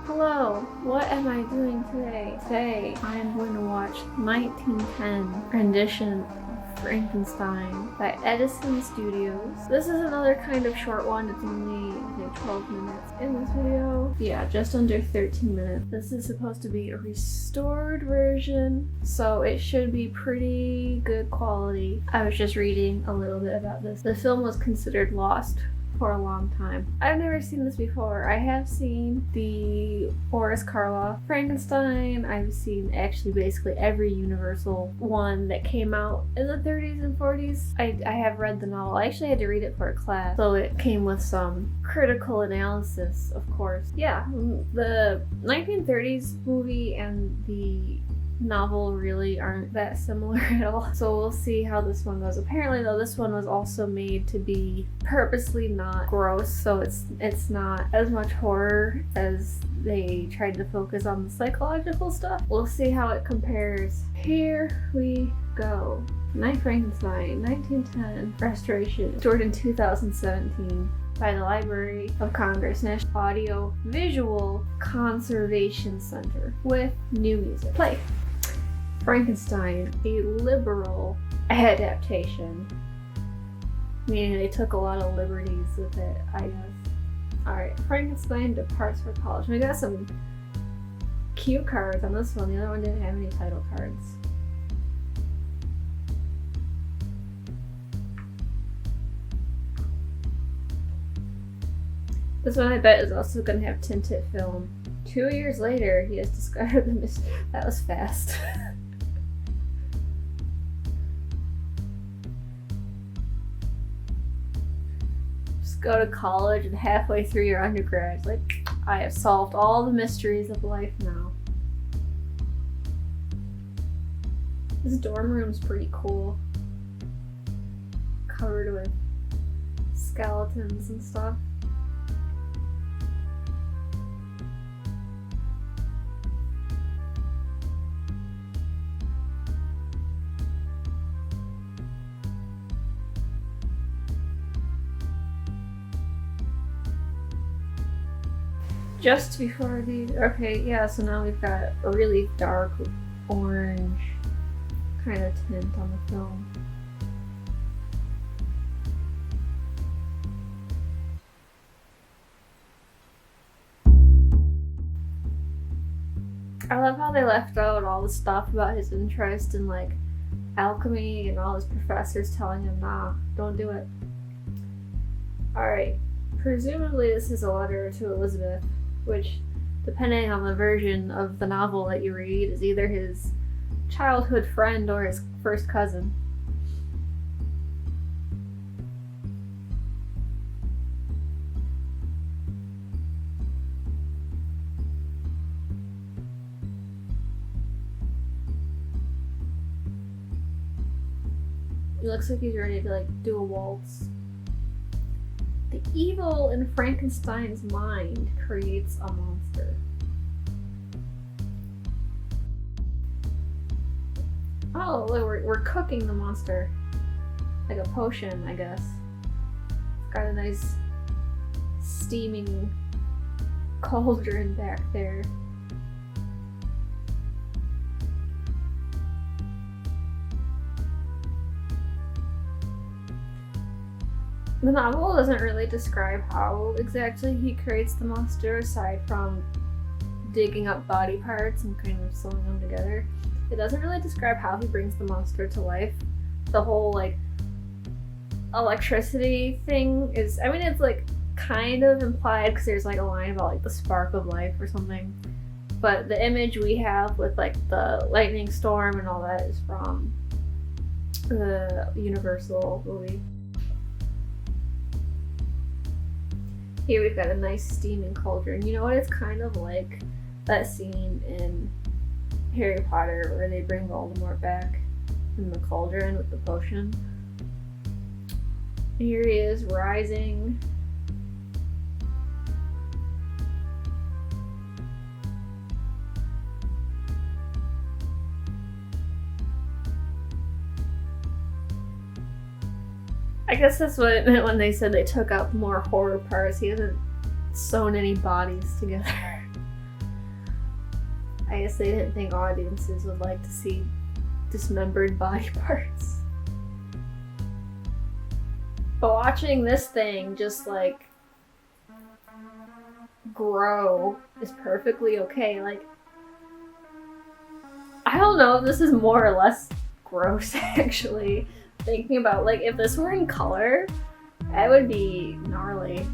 Hello, what am I doing today? Today, I am going to watch 1910 rendition of Frankenstein by Edison Studios. This is another kind of short one. It's only, I think, 12 minutes in this video. Yeah, just under 13 minutes. This is supposed to be a restored version, so it should be pretty good quality. I was just reading a little bit about this. The film was considered lost for a long time. I've never seen this before. I have seen the Boris Karloff Frankenstein. I've seen actually basically every Universal one that came out in the 30s and 40s. I have read the novel. I actually had to read it for a class, so it came with some critical analysis, of course. Yeah, the 1930s movie and the novel really aren't that similar at all, so we'll see how this one goes. Apparently though, this one was also made to be purposely not gross, so it's not as much horror as they tried to focus on the psychological stuff. We'll see how it compares. Here we go. Night Frankenstein, 1910 restoration, stored in 2017 by the Library of Congress National Audio Visual Conservation Center with new music. Play. Frankenstein, a liberal adaptation, meaning they took a lot of liberties with it, I guess. Alright, Frankenstein departs for college. We got some cute cards on this one. The other one didn't have any title cards. This one I bet is also going to have tinted film. 2 years later, he has discovered the mystery. That was fast. Go to college and halfway through your undergrad, it's like, I have solved all the mysteries of life now. This dorm room's pretty cool. Covered with skeletons and stuff. Just before the, okay, yeah, so now we've got a really dark orange kind of tint on the film. I love how they left out all the stuff about his interest in like alchemy and all his professors telling him, nah, don't do it. Alright, presumably this is a letter to Elizabeth, which, depending on the version of the novel that you read, is either his childhood friend or his first cousin. It looks like he's ready to like do a waltz. The evil in Frankenstein's mind creates a monster. Oh, look, we're cooking the monster. Like a potion, I guess. It's got a nice steaming cauldron back there. The novel doesn't really describe how exactly he creates the monster, aside from digging up body parts and kind of sewing them together. It doesn't really describe how he brings the monster to life. The whole, like, electricity thing is, I mean, it's, like, kind of implied, because there's, like, a line about, like, the spark of life or something. But the image we have with, like, the lightning storm and all that is from the Universal movie. Here we've got a nice steaming cauldron. You know what? It's kind of like that scene in Harry Potter where they bring Voldemort back in the cauldron with the potion. Here he is rising. I guess that's what it meant when they said they took out more horror parts. He hasn't sewn any bodies together. I guess they didn't think audiences would like to see dismembered body parts. But watching this thing just like grow is perfectly okay. Like, I don't know if this is more or less gross actually. Thinking about, like, if this were in color, that would be gnarly.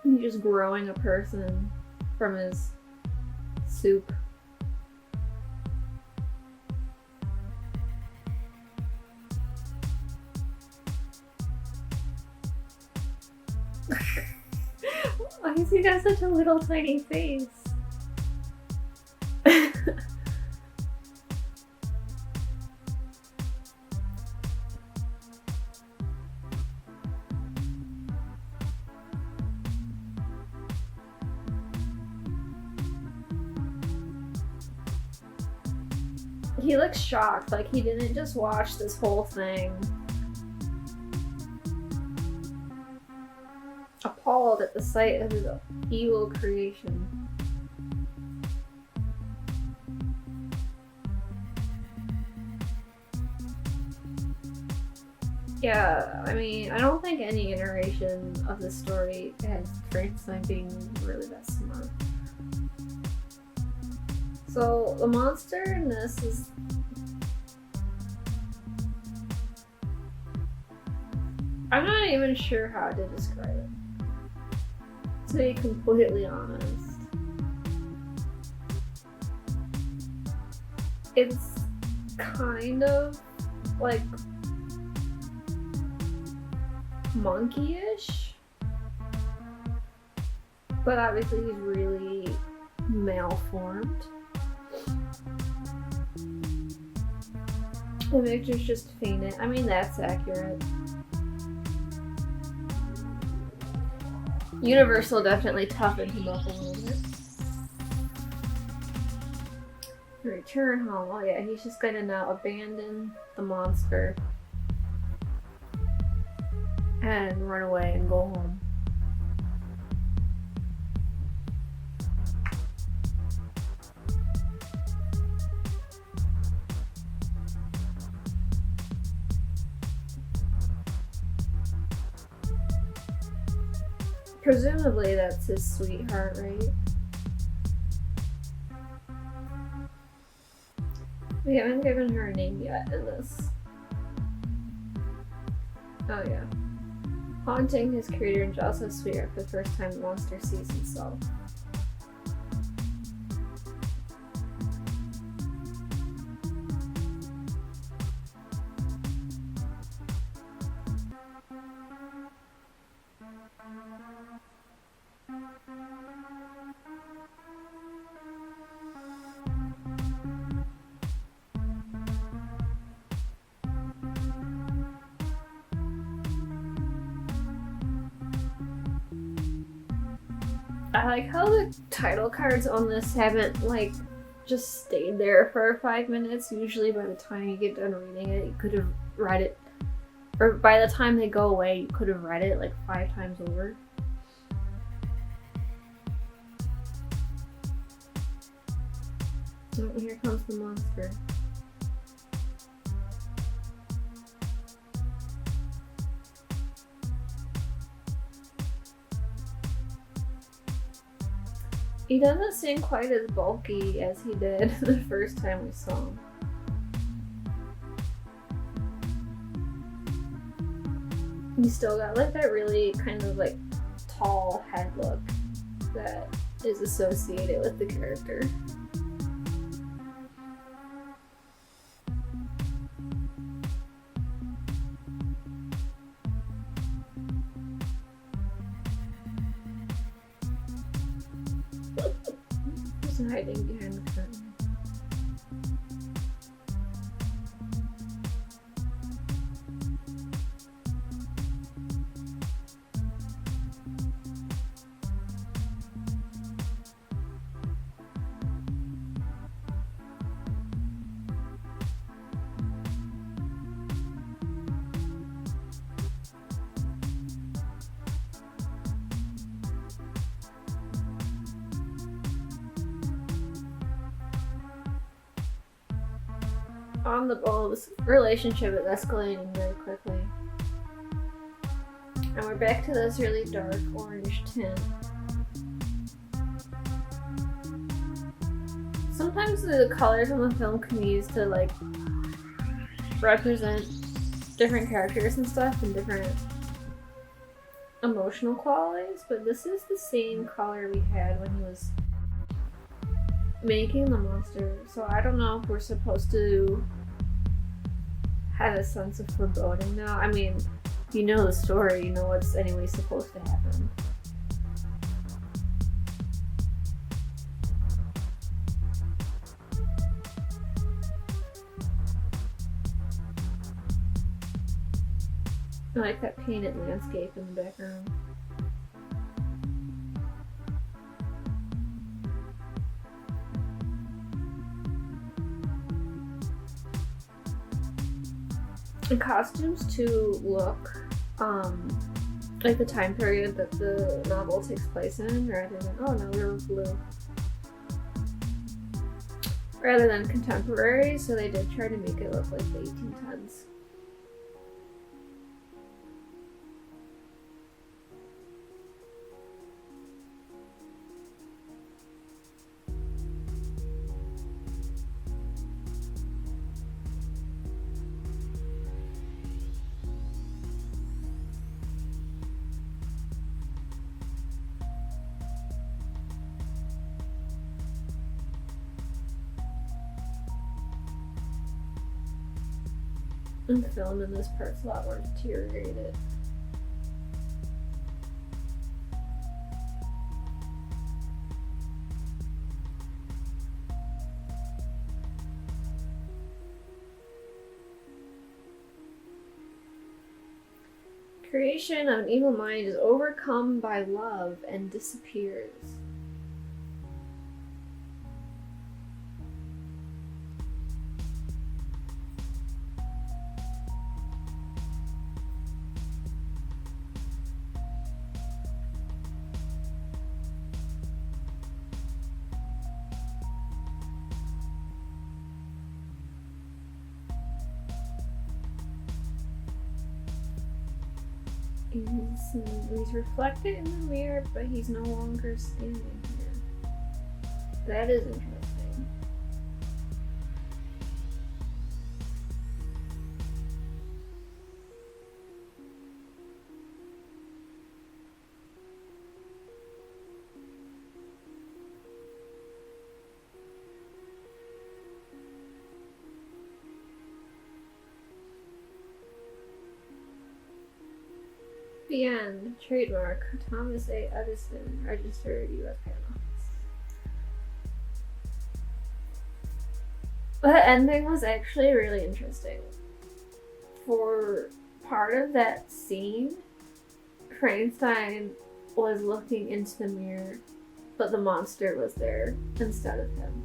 He's just growing a person from his soup. Why does he got such a little tiny face? He looks shocked, like he didn't just watch this whole thing. Appalled at the sight of his evil creation. Yeah, I mean, I don't think any iteration of the story has Frankenstein being really that smart. So, the monster in this is... I'm not even sure how to describe it, to be completely honest. It's kind of like monkey-ish, but obviously he's really malformed. The picture's just fainted. I mean, that's accurate. Universal definitely toughened him up a little bit. Return home. Oh yeah, he's just gonna now abandon the monster and run away and go home. Presumably that's his sweetheart, right? We haven't given her a name yet in this. Oh yeah. Haunting his creator and jealous sweetheart for the first time, the monster sees himself. I like how the title cards on this haven't, like, just stayed there for 5 minutes. Usually by the time you get done reading it, you could have read it, or by the time they go away, you could have read it like 5 times over. Oh, here comes the monster. He doesn't seem quite as bulky as he did the first time we saw him. He's still got like that really kind of like tall head look that is associated with the character. He's hiding behind the curtain. On the ball, this relationship is escalating very quickly. And we're back to this really dark orange tint. Sometimes the colors on the film can be used to like represent different characters and stuff and different emotional qualities, but this is the same color we had when he was making the monster, so I don't know if we're supposed to have a sense of foreboding now. I mean, you know the story, you know what's anyway supposed to happen. I like that painted landscape in the background. The costumes too look like the time period that the novel takes place in, rather than, oh no, they're blue. Rather than contemporary, so they did try to make it look like the 1810s. And the film in this part's a lot more deteriorated. Creation of an evil mind is overcome by love and disappears. He's reflected in the mirror, but he's no longer standing here. That is interesting. The end. Trademark. Thomas A. Edison. Registered U.S. Patent Office. The ending was actually really interesting. For part of that scene, Frankenstein was looking into the mirror, but the monster was there instead of him.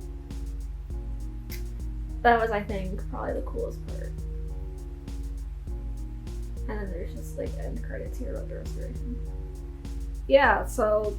That was, I think, probably the coolest part. And then there's just like end credits here about the restoration. Yeah, so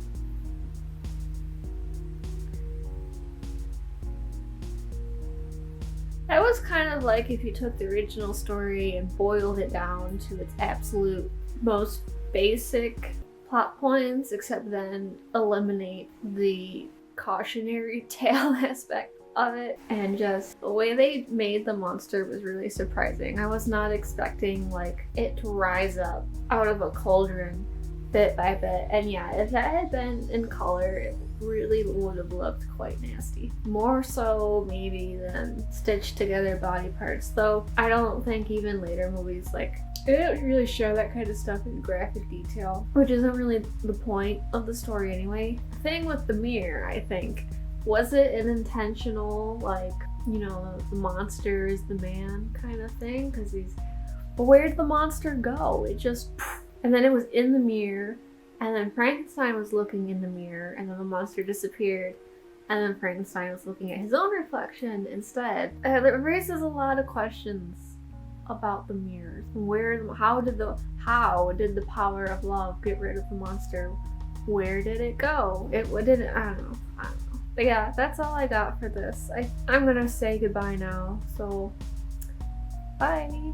that was kind of like if you took the original story and boiled it down to its absolute most basic plot points, except then eliminate the cautionary tale aspect of it, and just the way they made the monster was really surprising. I was not expecting like it to rise up out of a cauldron bit by bit, and yeah, if that had been in color, it really would have looked quite nasty. More so maybe than stitched together body parts, though I don't think even later movies like they don't really show that kind of stuff in graphic detail, which isn't really the point of the story anyway. The thing with the mirror, I think, was it an intentional, like, you know, the monster is the man kind of thing? Because but where did the monster go? It just, and then it was in the mirror, and then Frankenstein was looking in the mirror, and then the monster disappeared, and then Frankenstein was looking at his own reflection instead. It raises a lot of questions about the mirrors. How did the power of love get rid of the monster? Where did it go? I don't know. But yeah, that's all I got for this. I'm gonna say goodbye now. So Bye!